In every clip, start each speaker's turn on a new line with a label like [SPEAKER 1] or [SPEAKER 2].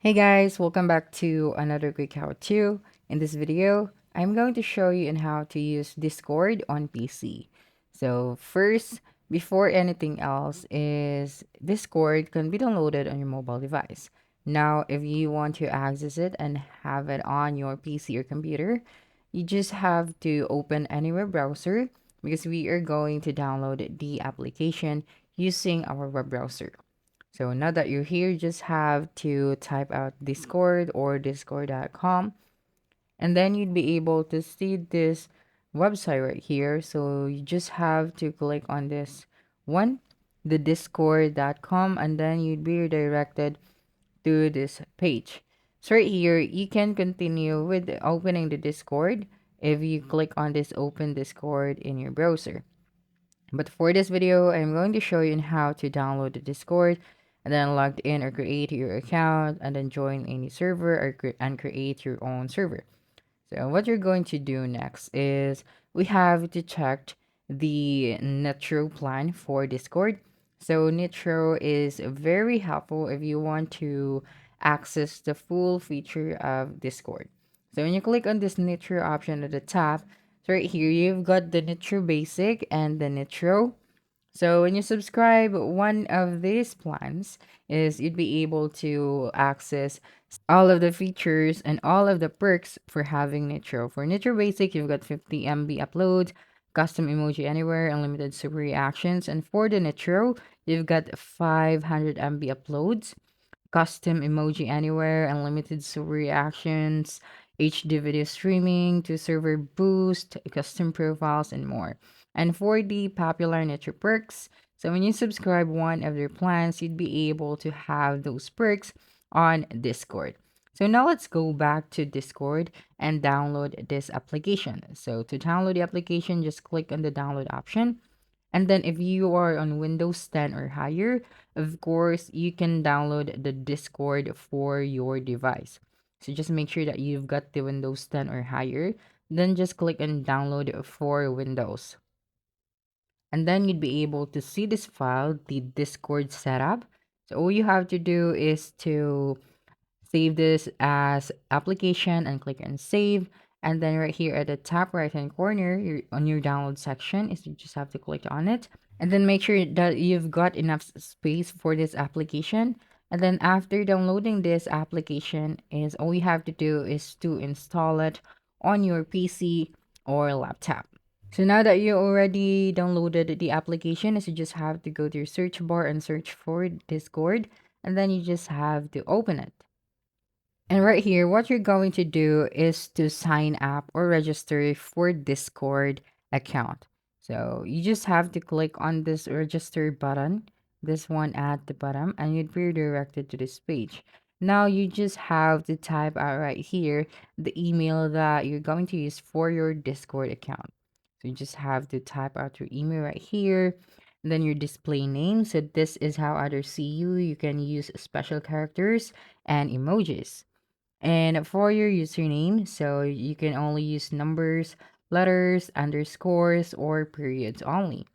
[SPEAKER 1] Hey guys, welcome back to another quick how-to. In this video, I'm going to show you on how to use Discord on PC. So first, before anything else, is Discord can be downloaded on your mobile device. Now, if you want to access it and have it on your PC or computer, you just have to open any web browser because we are going to download the application using our web browser. So now that you're here, you just have to type out Discord or discord.com, and then you'd be able to see this website right here. So you just have to click on this one, the discord.com, and then you'd be redirected to this page. So right here, you can continue with opening the Discord if you click on this open Discord in your browser. But for this video, I'm going to show you on how to download the Discord and then log in or create your account and then join any server and create your own server. So what you're going to do next is we have to check the Nitro plan for Discord. So Nitro is very helpful if you want to access the full feature of Discord. So when you click on this Nitro option at the top, so right here you've got the Nitro Basic and the Nitro. So when you subscribe one of these plans is you'd be able to access all of the features and all of the perks for having Nitro. For Nitro Basic, you've got 50 MB uploads, custom emoji anywhere, unlimited super reactions, and for the Nitro, you've got 500 MB uploads, custom emoji anywhere, unlimited super reactions, HD video streaming, to server boost, custom profiles, and more. And for the popular Nitro perks, so when you subscribe one of their plans, you'd be able to have those perks on Discord. So now let's go back to Discord and download this application. So to download the application, just click on the download option. And then if you are on Windows 10 or higher, of course, you can download the Discord for your device. So just make sure that you've got the Windows 10 or higher. Then just click on download for Windows. And then you'd be able to see this file, the Discord setup. So all you have to do is to save this as application and click on save. And then right here at the top right hand corner on your download section is you just have to click on it, and then make sure that you've got enough space for this application. And then after downloading this application is all you have to do is to install it on your PC or laptop. So now that you already downloaded the application, is you just have to go to your search bar and search for Discord, and then you just have to open it. And right here, what you're going to do is to sign up or register for Discord account. So you just have to click on this register button, this one at the bottom, and you'd be redirected to this page. Now you just have to type out right here the email that you're going to use for your Discord account. So you just have to type out your email right here, and then your display name. So this is how others see you. You can use special characters and emojis. And for your username, so you can only use numbers, letters, underscores, or periods only.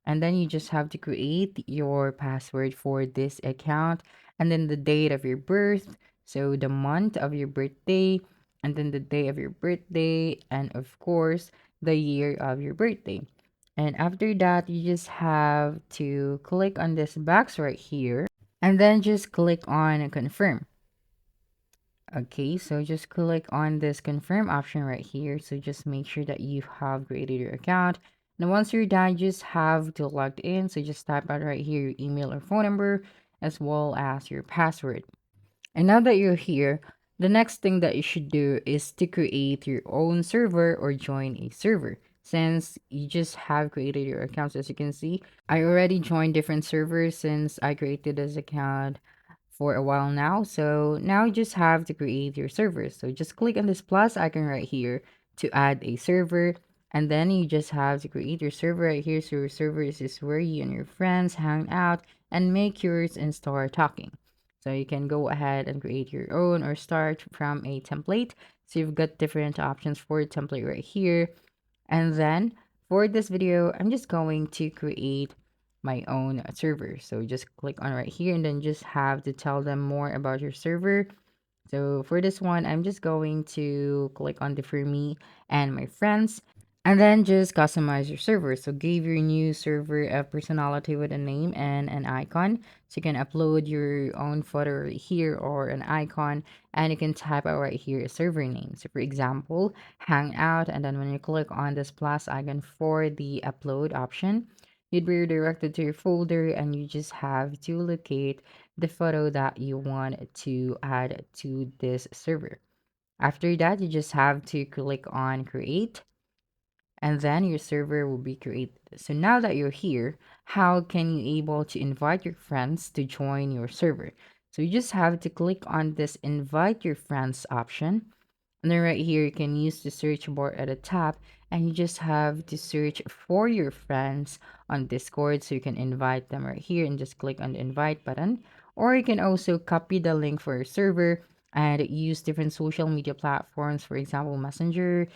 [SPEAKER 1] And then you just have to create your password for this account, and then the date of your birth, so the month of your birthday, and then the day of your birthday, and of course, the year of your birthday. And after that, you just have to click on this box right here, and then just click on confirm. Okay, so just click on this confirm option right here. So just make sure that you have created your account. And once you're done, you just have to log in. So just type out right here your email or phone number as well as your password. And now that you're here, the next thing that you should do is to create your own server or join a server. Since you just have created your accounts, as you can see, I already joined different servers since I created this account for a while now. So now you just have to create your server. So just click on this plus icon right here to add a server. And then you just have to create your server right here. So your server is just where you and your friends hang out and make yours and start talking. So you can go ahead and create your own or start from a template. So you've got different options for a template right here. And then for this video, I'm just going to create my own server. So just click on right here and then just have to tell them more about your server. So for this one, I'm just going to click on the for me and my friends. And then just customize your server. So give your new server a personality with a name and an icon. So you can upload your own photo right here or an icon, and you can type out right here a server name. So for example, Hangout, and then when you click on this plus icon for the upload option, you'd be redirected to your folder, and you just have to locate the photo that you want to add to this server. After that, you just have to click on create, and then your server will be created. So now that you're here, how can you able to invite your friends to join your server? So you just have to click on this invite your friends option. And then right here, you can use the search bar at the top, and you just have to search for your friends on Discord. So you can invite them right here and just click on the invite button. Or you can also copy the link for your server and use different social media platforms, for example, Messenger,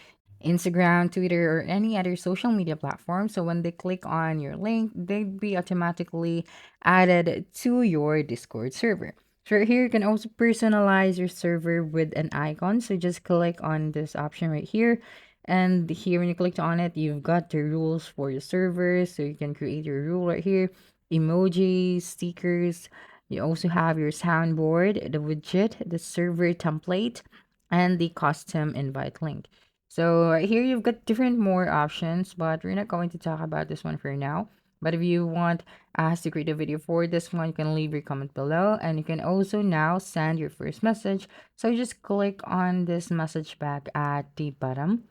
[SPEAKER 1] Instagram, Twitter, or any other social media platform. So when they click on your link, they'd be automatically added to your Discord server. So right here, you can also personalize your server with an icon. So just click on this option right here. And here, when you click on it, you've got the rules for your server. So you can create your rule right here, emojis, stickers. You also have your soundboard, the widget, the server template, and the custom invite link. So right here you've got different more options, but we're not going to talk about this one for now. But if you want us to create a video for this one, you can leave your comment below, and you can also now send your first message. So you just click on this message back at the bottom.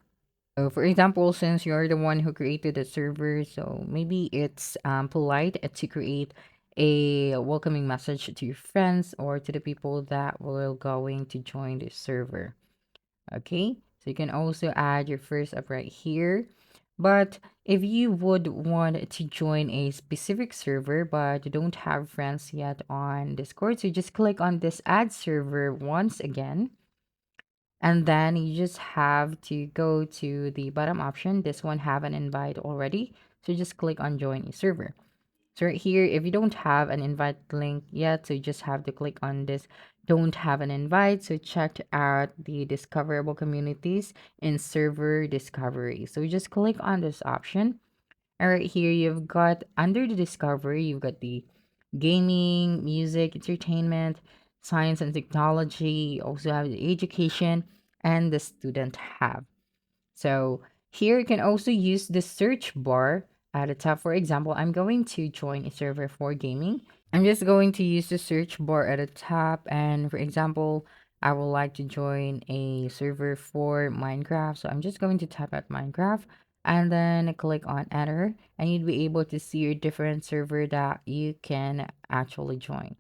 [SPEAKER 1] So for example, since you're the one who created the server, so maybe it's polite to create a welcoming message to your friends or to the people that will going to join the server. Okay, so you can also add your first up right here. But if you would want to join a specific server but you don't have friends yet on Discord, so you just click on this add server once again, and then you just have to go to the bottom option. This one have an invite already, so just click on join a server. So right here, if you don't have an invite link yet, so you just have to click on this don't have an invite. So check out the discoverable communities in server discovery. So you just click on this option. And right here, you've got under the discovery, you've got the gaming, music, entertainment, science and technology. You also have the education and the student hub. So here you can also use the search bar at the top. For example, I'm going to join a server for gaming. I'm just going to use the search bar at the top. And for example, I would like to join a server for Minecraft. So I'm just going to type out Minecraft and then click on enter. And you'd be able to see your different server that you can actually join.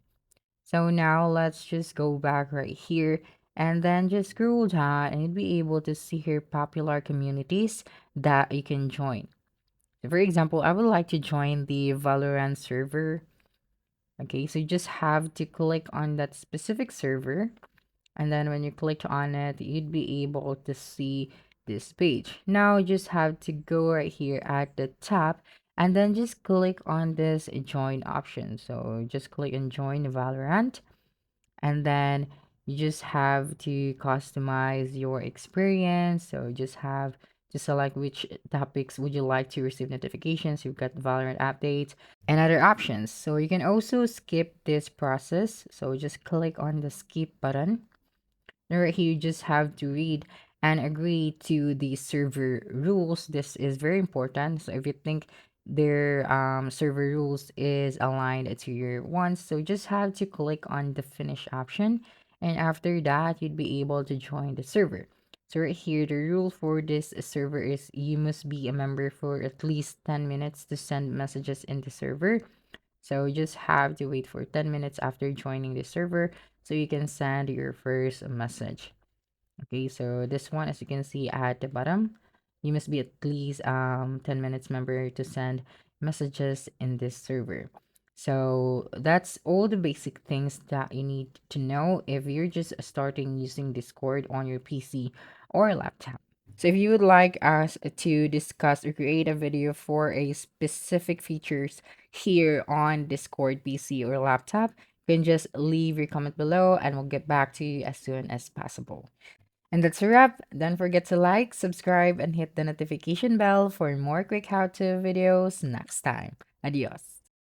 [SPEAKER 1] So now let's just go back right here and then just scroll down and you'll be able to see here popular communities that you can join. So for example, I would like to join the Valorant server. Okay, so you just have to click on that specific server, and then when you click on it, you'd be able to see this page. Now you just have to go right here at the top and then just click on this join option. So just click on join Valorant, and then you just have to customize your experience. So just have to select which topics would you like to receive notifications. You've got Valorant updates and other options. So you can also skip this process. So just click on the skip button. Now right here, you just have to read and agree to the server rules. This is very important. So if you think their server rules is aligned to your ones, so just have to click on the finish option. And after that, you'd be able to join the server. So right here, the rule for this server is you must be a member for at least 10 minutes to send messages in the server. So you just have to wait for 10 minutes after joining the server so you can send your first message. Okay, so this one, as you can see at the bottom, you must be at least 10 minutes member to send messages in this server. So that's all the basic things that you need to know if you're just starting using Discord on your PC or laptop. So if you would like us to discuss or create a video for a specific features here on Discord PC or laptop, you can just leave your comment below and we'll get back to you as soon as possible. And that's a wrap. Don't forget to like, subscribe, and hit the notification bell for more quick how-to videos next time. Adios.